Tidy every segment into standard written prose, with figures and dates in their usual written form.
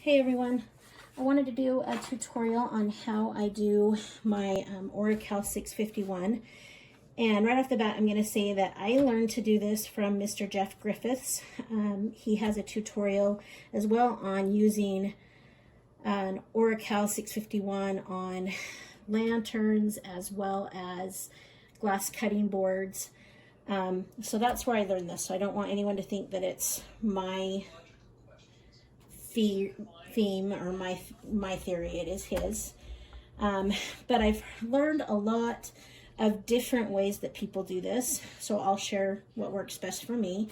Hey everyone, I wanted to do a tutorial on how I do my Oracal 651. And right off the bat, I'm going to say that I learned to do this from Mr. Jeff Griffiths. He has a tutorial as well on using an Oracal 651 on lanterns as well as glass cutting boards. So that's where I learned this. So I don't want anyone to think that it's my theme or my theory. It is his. But I've learned a lot of different ways that people do this, so I'll share what works best for me.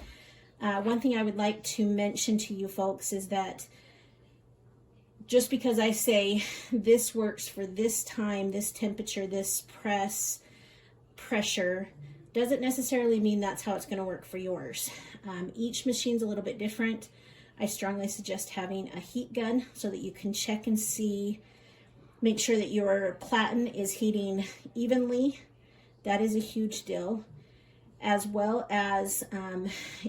One thing I would like to mention to you folks is that just because I say this works for this time, this temperature, this pressure, doesn't necessarily mean that's how it's going to work for yours. Each machine's a little bit different. I strongly suggest having a heat gun so that you can check and see, make sure that your platen is heating evenly. That is a huge deal. As well as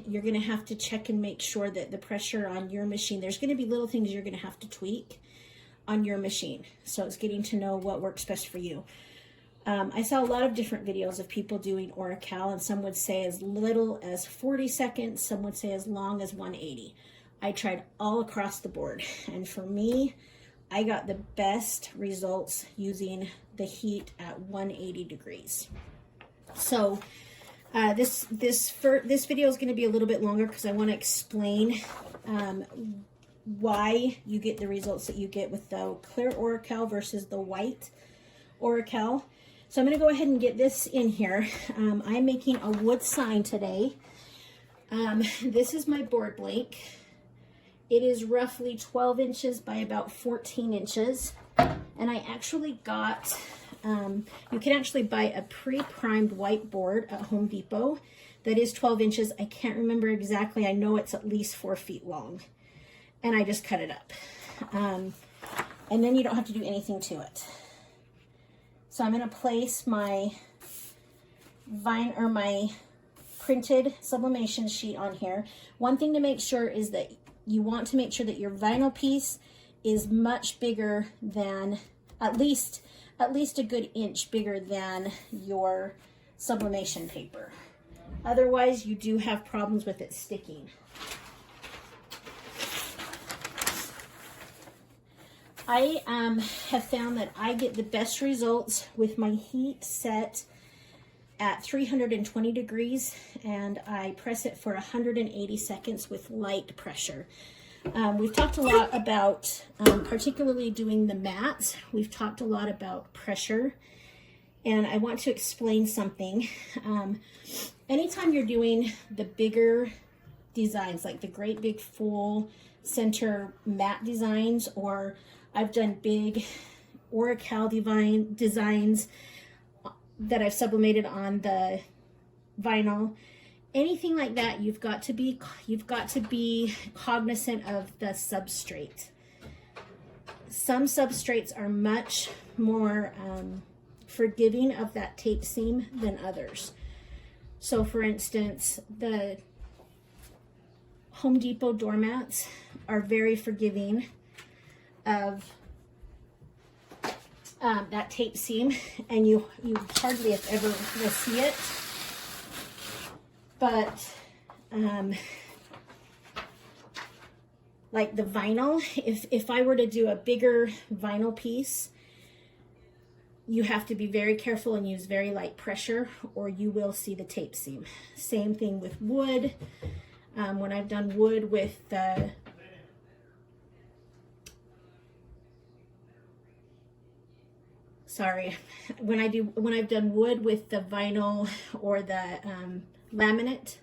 you're going to have to check and make sure that the pressure on your machine, there's going to be little things you're going to have to tweak on your machine. So it's getting to know what works best for you. I saw a lot of different videos of people doing Oracal, and some would say as little as 40 seconds, some would say as long as 180. I tried all across the board, and for me, I got the best results using the heat at 180 degrees. So this video is going to be a little bit longer because I want to explain why you get the results that you get with the clear Oracal versus the white Oracal. So I'm going to go ahead and get this in here. I'm making a wood sign today. This is my board blank. It is roughly 12 inches by about 14 inches. And I actually got, you can actually buy a pre-primed whiteboard at Home Depot that is 12 inches. I can't remember exactly. I know it's at least 4 feet long. And I just cut it up. And then you don't have to do anything to it. So I'm going to place my my printed sublimation sheet on here. One thing to make sure is that you want to make sure that your vinyl piece is much bigger than, at least a good inch bigger than your sublimation paper. Otherwise, you do have problems with it sticking. I have found that I get the best results with my heat set at 320 degrees, and I press it for 180 seconds with light pressure. We've talked a lot about, particularly doing the mats, we've talked a lot about pressure, and I want to explain something. Anytime you're doing the bigger designs, like the great big full center mat designs, or I've done big Oracal designs that I've sublimated on the vinyl, anything like that, you've got to be cognizant of the substrate. Some substrates are much more forgiving of that tape seam than others. So for instance, the Home Depot doormats are very forgiving of that tape seam, and you hardly if ever will see it. But like the vinyl, if I were to do a bigger vinyl piece, you have to be very careful and use very light pressure, or you will see the tape seam. Same thing with wood. When I've done wood with the when I've done wood with the vinyl or the laminate,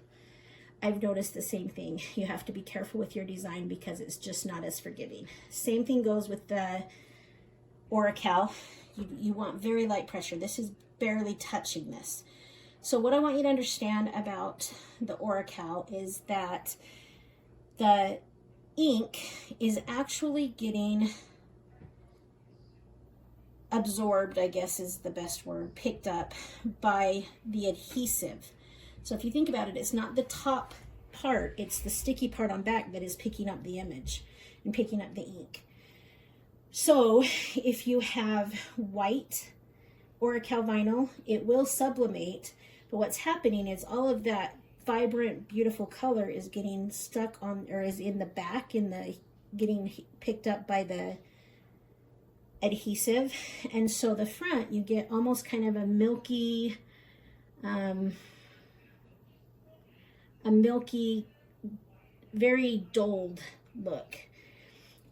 I've noticed the same thing. You have to be careful with your design because it's just not as forgiving. Same thing goes with the Oracal. You want very light pressure. This is barely touching this. So what I want you to understand about the Oracal is that the ink is actually getting absorbed, I guess is the best word, picked up by the adhesive. So if you think about it, it's not the top part, it's the sticky part on back that is picking up the image. and picking up the ink. So if you have white Oracal vinyl, it will sublimate, but what's happening is all of that vibrant, beautiful color is getting stuck on, or is in the back, getting picked up by the adhesive. And so the front, you get almost kind of a milky, very dulled look.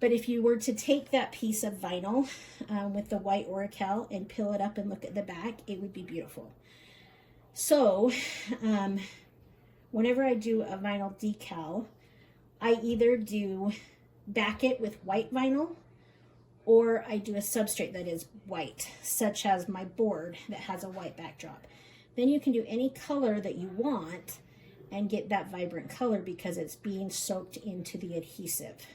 But if you were to take that piece of vinyl with the white Oracal and peel it up and look at the back, it would be beautiful. So whenever I do a vinyl decal, I either do back it with white vinyl, or I do a substrate that is white, such as my board that has a white backdrop. Then you can do any color that you want and get that vibrant color because it's being soaked into the adhesive.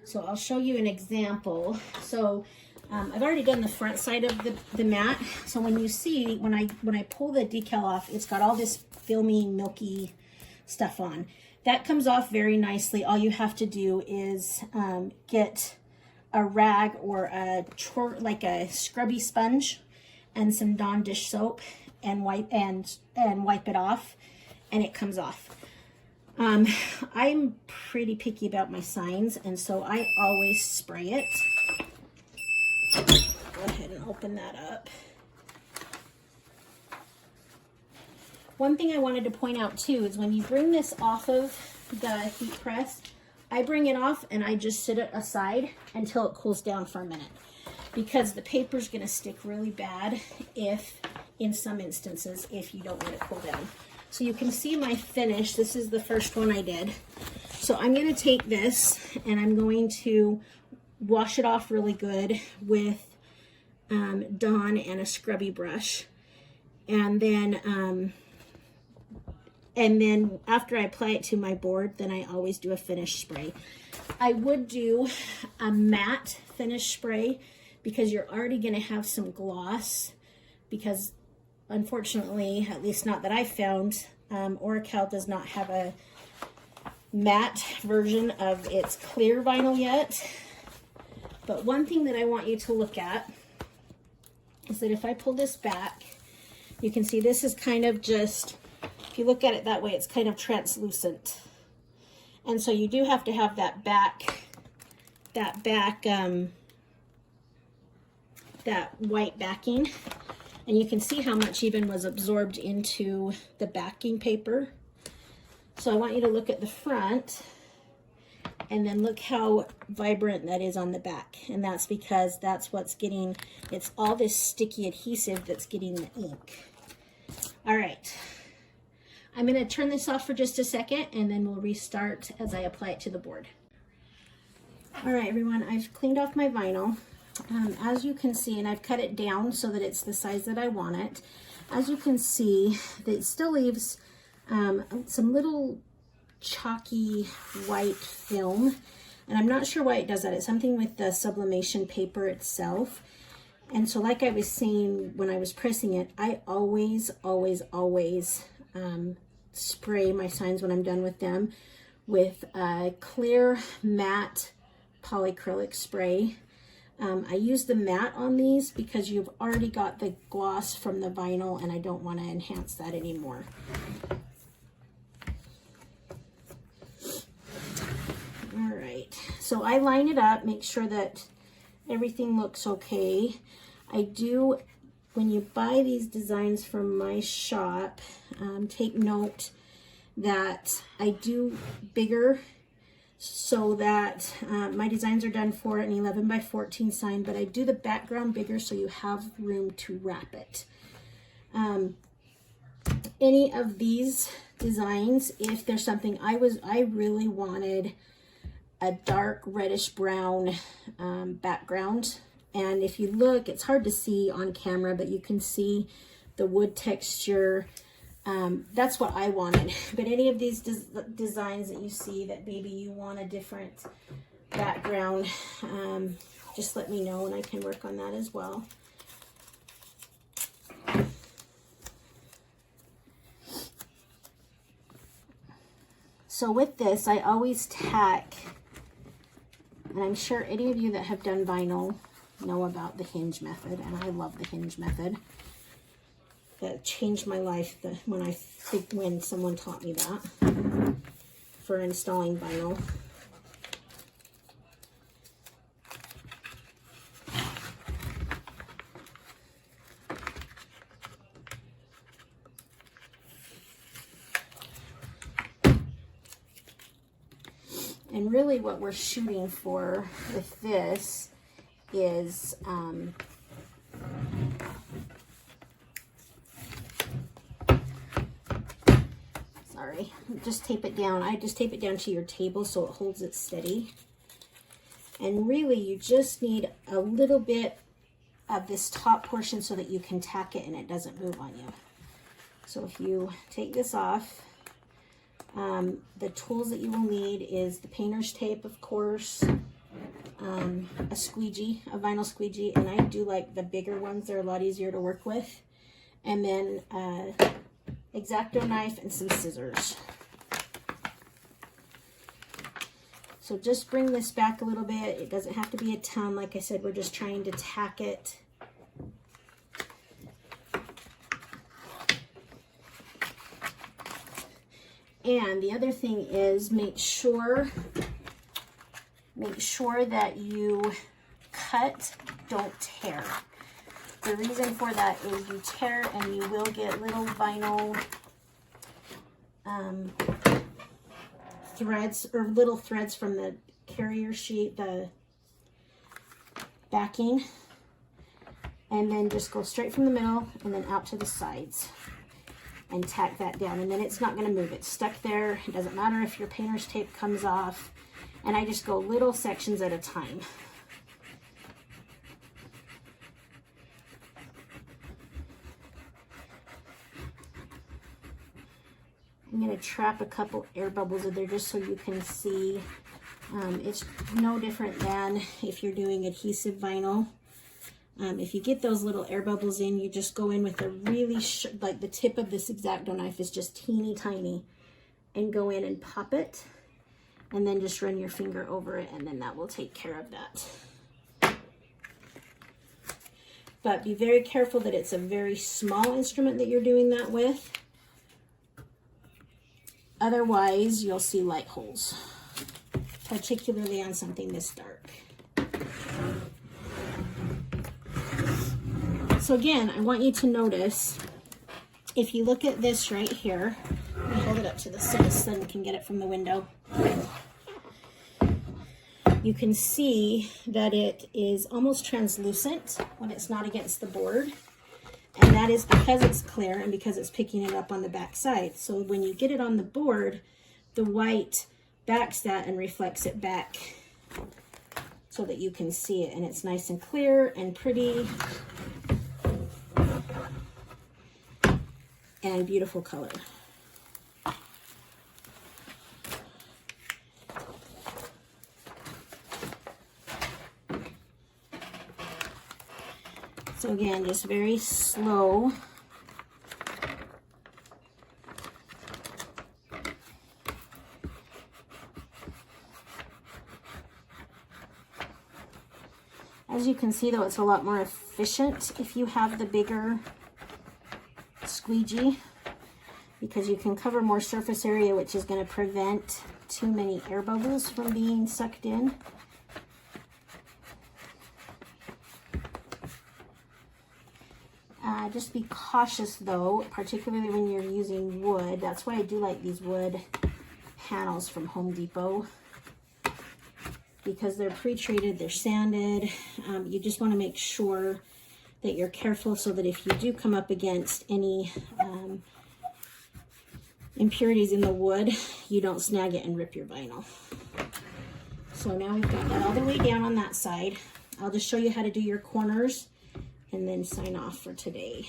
So I'll show you an example. So I've already done the front side of the mat. So when you see, when I pull the decal off, it's got all this filmy, milky stuff on. That comes off very nicely. All you have to do is get a rag or like a scrubby sponge and some Dawn dish soap and wipe it off, and it comes off. I'm pretty picky about my signs, and so I always spray it. Go ahead and open that up. One thing I wanted to point out too is when you bring this off of the heat press, I bring it off and I just sit it aside until it cools down for a minute, because the paper's going to stick really bad in some instances, if you don't let it cool down. So you can see my finish. This is the first one I did. So I'm going to take this and I'm going to wash it off really good with Dawn and a scrubby brush. And then after I apply it to my board, then I always do a finish spray. I would do a matte finish spray because you're already going to have some gloss, because unfortunately, at least not that I found, Oracal does not have a matte version of its clear vinyl yet. But one thing that I want you to look at is that if I pull this back, you can see this is kind of just, if you look at it that way, it's kind of translucent. And so you do have to have that white backing. And you can see how much even was absorbed into the backing paper. So I want you to look at the front and then look how vibrant that is on the back. And that's because that's what's getting, it's all this sticky adhesive that's getting the ink. All right. I'm going to turn this off for just a second and then we'll restart as I apply it to the board. All right, everyone, I've cleaned off my vinyl. As you can see, and I've cut it down so that it's the size that I want it. As you can see, it still leaves some little chalky white film, and I'm not sure why it does that. It's something with the sublimation paper itself. And so like I was saying when I was pressing it, I always spray my signs when I'm done with them with a clear matte polyacrylic spray. I use the matte on these because you've already got the gloss from the vinyl and I don't want to enhance that anymore. All right, so I line it up, make sure that everything looks okay. I do, when you buy these designs from my shop, take note that I do bigger so that my designs are done for an 11 by 14 sign, but I do the background bigger so you have room to wrap it. Any of these designs, if there's something I really wanted a dark reddish brown background, and if you look, it's hard to see on camera, but you can see the wood texture. That's what I wanted. But any of these designs that you see that maybe you want a different background, just let me know and I can work on that as well. So with this, I always tack And I'm sure any of you that have done vinyl know about the hinge method, and I love the hinge method. That changed my life when someone taught me that for installing vinyl. And really what we're shooting for with this is sorry, just tape it down. I just tape it down to your table so it holds it steady. And really you just need a little bit of this top portion so that you can tack it and it doesn't move on you. So if you take this off, the tools that you will need is the painter's tape, of course, a squeegee, a vinyl squeegee, and I do like the bigger ones. They're a lot easier to work with. And then X-Acto knife and some scissors. So just bring this back a little bit. It doesn't have to be a ton. Like I said, we're just trying to tack it. And the other thing is make sure that you cut, don't tear. The reason for that is you tear and you will get little vinyl threads or little threads from the carrier sheet, the backing, and then just go straight from the middle and then out to the sides and tack that down, and then it's not going to move. It's stuck there. It doesn't matter if your painter's tape comes off. And I just go little sections at a time. I'm going to trap a couple air bubbles in there just so you can see. It's no different than if you're doing adhesive vinyl. If you get those little air bubbles in, you just go in with a really, like the tip of this X-Acto knife is just teeny tiny, and go in and pop it, and then just run your finger over it, and then that will take care of that. But be very careful that it's a very small instrument that you're doing that with. Otherwise, you'll see light holes, particularly on something this dark. So again, I want you to notice, if you look at this right here, let me hold it up to the sun so you can get it from the window. You can see that it is almost translucent when it's not against the board. And that is because it's clear and because it's picking it up on the back side. So when you get it on the board, the white backs that and reflects it back so that you can see it. And it's nice and clear and pretty. And beautiful color. So again, just very slow. As you can see though, it's a lot more efficient if you have the bigger squeegee, because you can cover more surface area, which is going to prevent too many air bubbles from being sucked in. Just be cautious though, particularly when you're using wood. That's why I do like these wood panels from Home Depot, because they're pre-treated, they're sanded. You just want to make sure that you're careful so that if you do come up against any impurities in the wood, you don't snag it and rip your vinyl. So now we've got that all the way down on that side. I'll just show you how to do your corners and then sign off for today.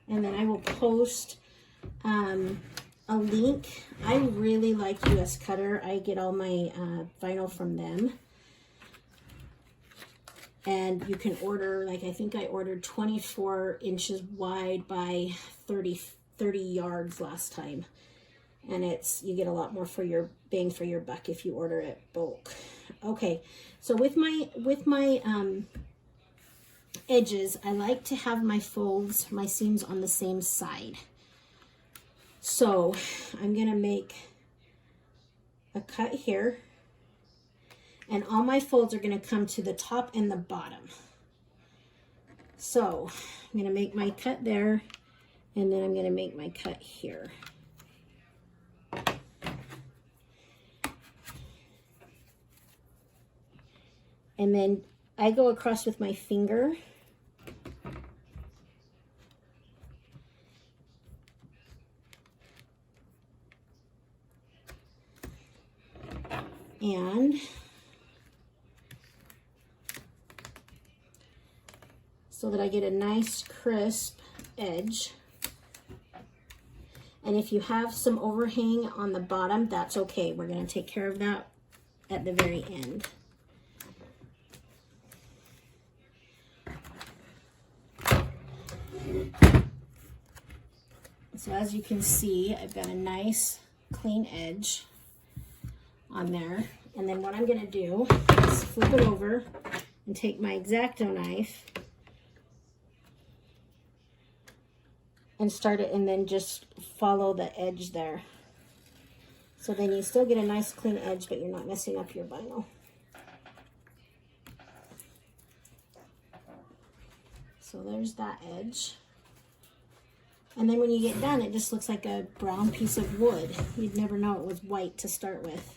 And then I will post a link. I really like US Cutter. I get all my vinyl from them. And you can order, like I think I ordered 24 inches wide by 30 yards last time. and you get a lot more for your bang for your buck if you order it bulk. Okay, so with my edges, I like to have my folds, my seams on the same side. So I'm gonna make a cut here, and all my folds are gonna come to the top and the bottom. So I'm gonna make my cut there, and then I'm gonna make my cut here. And then I go across with my finger. And so that I get a nice crisp edge. And if you have some overhang on the bottom, that's okay. We're going to take care of that at the very end. So as you can see, I've got a nice clean edge on there. And then what I'm going to do is flip it over and take my X-Acto knife and start it, and then just follow the edge there. So then you still get a nice clean edge, but you're not messing up your vinyl. So there's that edge. And then when you get done, it just looks like a brown piece of wood. You'd never know it was white to start with.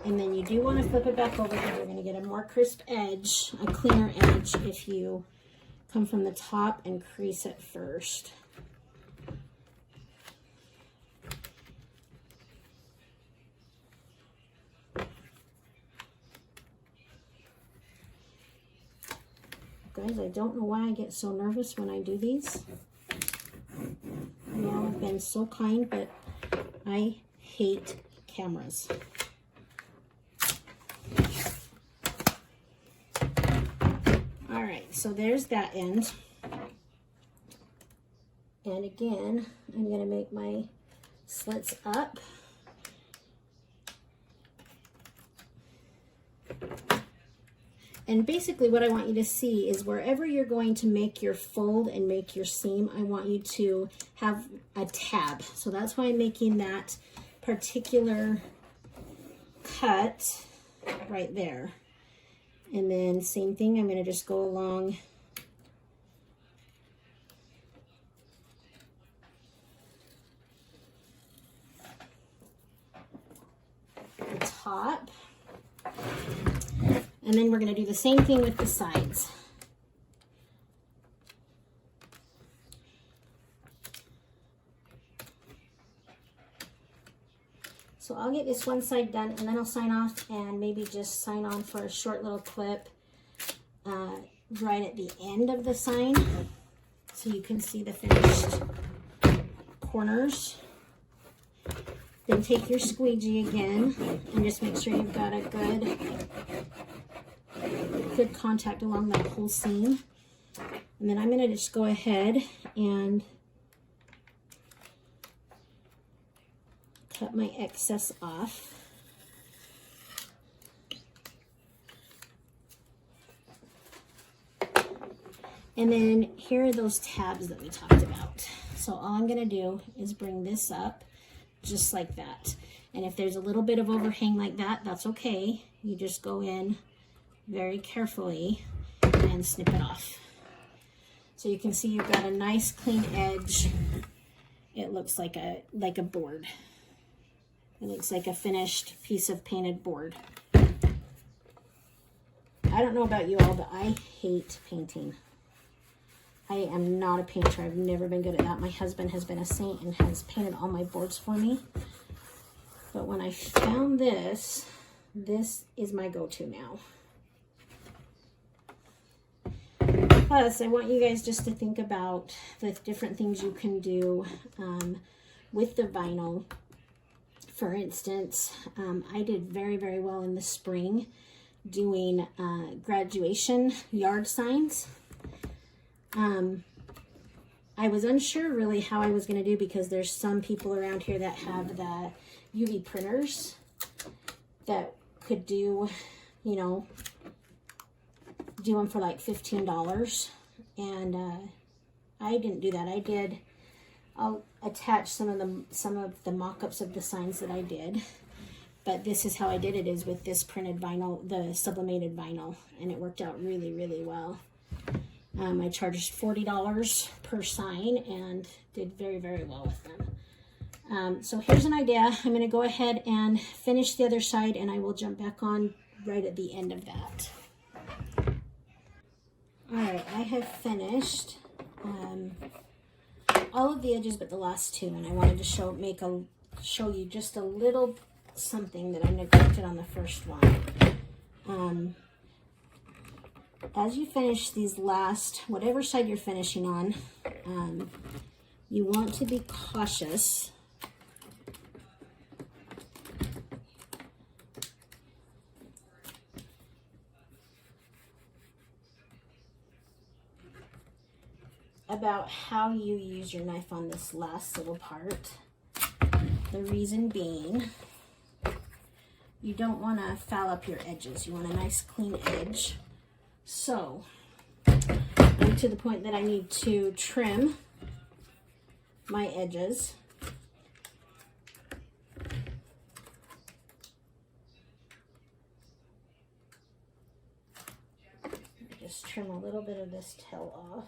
And then you do want to flip it back over because you're going to get a more crisp edge, a cleaner edge, if you come from the top and crease it first. Guys, I don't know why I get so nervous when I do these. You all have been so kind, but I hate cameras. All right, so there's that end. And again, I'm going to make my slits up. And basically what I want you to see is wherever you're going to make your fold and make your seam, I want you to have a tab. So that's why I'm making that particular cut right there. And then same thing, I'm going to just go along the top. And then we're going to do the same thing with the sides. So I'll get this one side done, and then I'll sign off and maybe just sign on for a short little clip right at the end of the sign so you can see the finished corners. Then take your squeegee again and just make sure you've got a good contact along that whole seam. And then I'm going to just go ahead and cut my excess off. And then here are those tabs that we talked about. So all I'm going to do is bring this up just like that. And if there's a little bit of overhang like that, that's okay. You just go in very carefully and snip it off. So you can see you've got a nice clean edge. It looks like a board. It looks like a finished piece of painted board. I don't know about you all, but I hate painting. I am not a painter. I've never been good at that. My husband has been a saint and has painted all my boards for me. But when I found this, this is my go-to now. Plus, I want you guys just to think about the different things you can do with the vinyl. For instance, I did very, very well in the spring doing graduation yard signs. I was unsure really how I was going to do, because there's some people around here that have the UV printers that could do, you know, do them for like $15. And I didn't do that. I'll attach some of the mock-ups of the signs that I did. But this is how I did it, is with this printed vinyl, the sublimated vinyl, and it worked out really, really well. I charged $40 per sign and did very, very well with them. So here's an idea. I'm going to go ahead and finish the other side, and I will jump back on right at the end of that. All right, I have finished all of the edges but the last two, and I wanted to show you just a little something that I neglected on the first one. As you finish these last, whatever side you're finishing on, you want to be cautious about how you use your knife on this last little part. The reason being, you don't want to foul up your edges. You want a nice clean edge. So I'm to the point that I need to trim my edges. Just trim a little bit of this tail off.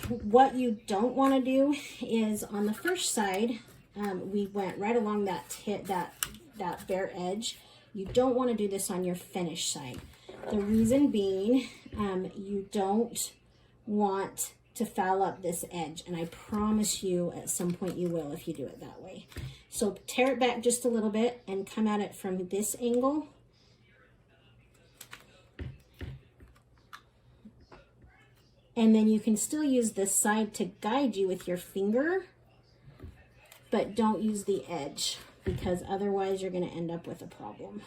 What you don't want to do is, on the first side, we went right along that bare edge. You don't want to do this on your finished side. The reason being, you don't want to foul up this edge, and I promise you at some point you will if you do it that way. So tear it back just a little bit and come at it from this angle. And then you can still use this side to guide you with your finger, but don't use the edge, because otherwise you're going to end up with a problem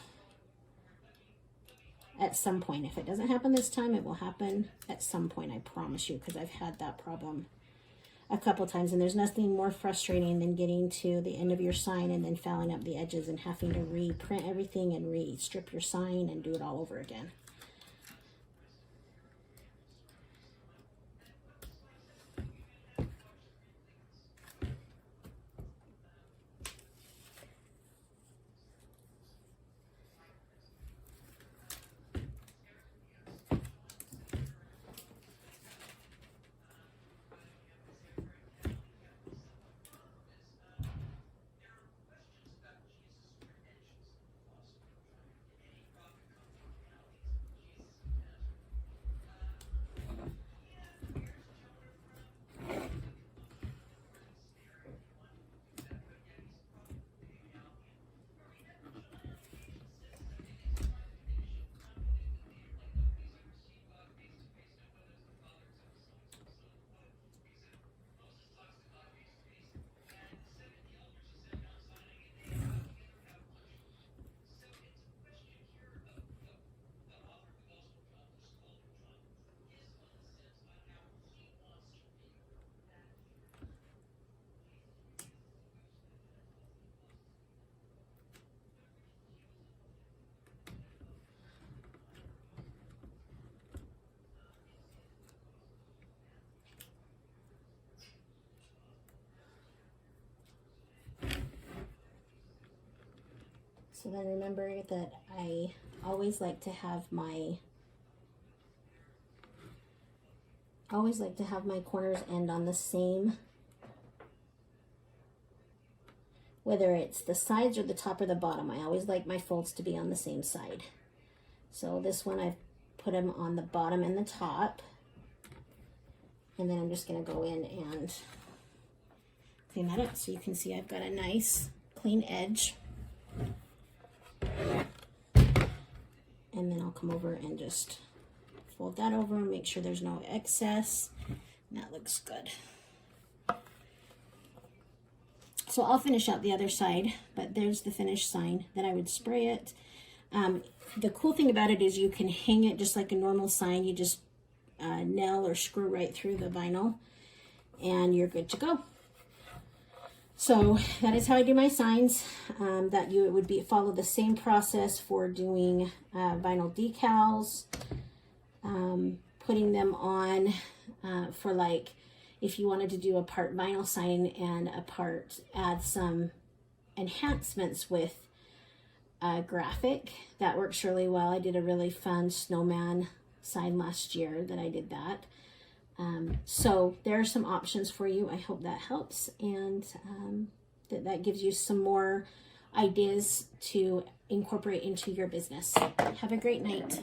at some point. If it doesn't happen this time, it will happen at some point, I promise you, because I've had that problem a couple times, and there's nothing more frustrating than getting to the end of your sign and then fouling up the edges and having to reprint everything and re-strip your sign and do it all over again. So then remember that I always like to have my corners end on the same, whether it's the sides or the top or the bottom. I always like my folds to be on the same side. So this one I've put them on the bottom and the top, and then I'm just going to go in and clean that up so you can see I've got a nice clean edge. And then I'll come over and just fold that over and make sure there's no excess. And that looks good. So I'll finish out the other side, but there's the finished sign. Then I would spray it. The cool thing about it is you can hang it just like a normal sign. You just nail or screw right through the vinyl, and you're good to go. So that is how I do my signs. That you would follow the same process for doing vinyl decals, putting them on for like if you wanted to do a part vinyl sign and a part add some enhancements with graphic. That works really well. I did a really fun snowman sign last year that I did that. So there are some options for you. I hope that helps, and that gives you some more ideas to incorporate into your business. Have a great night.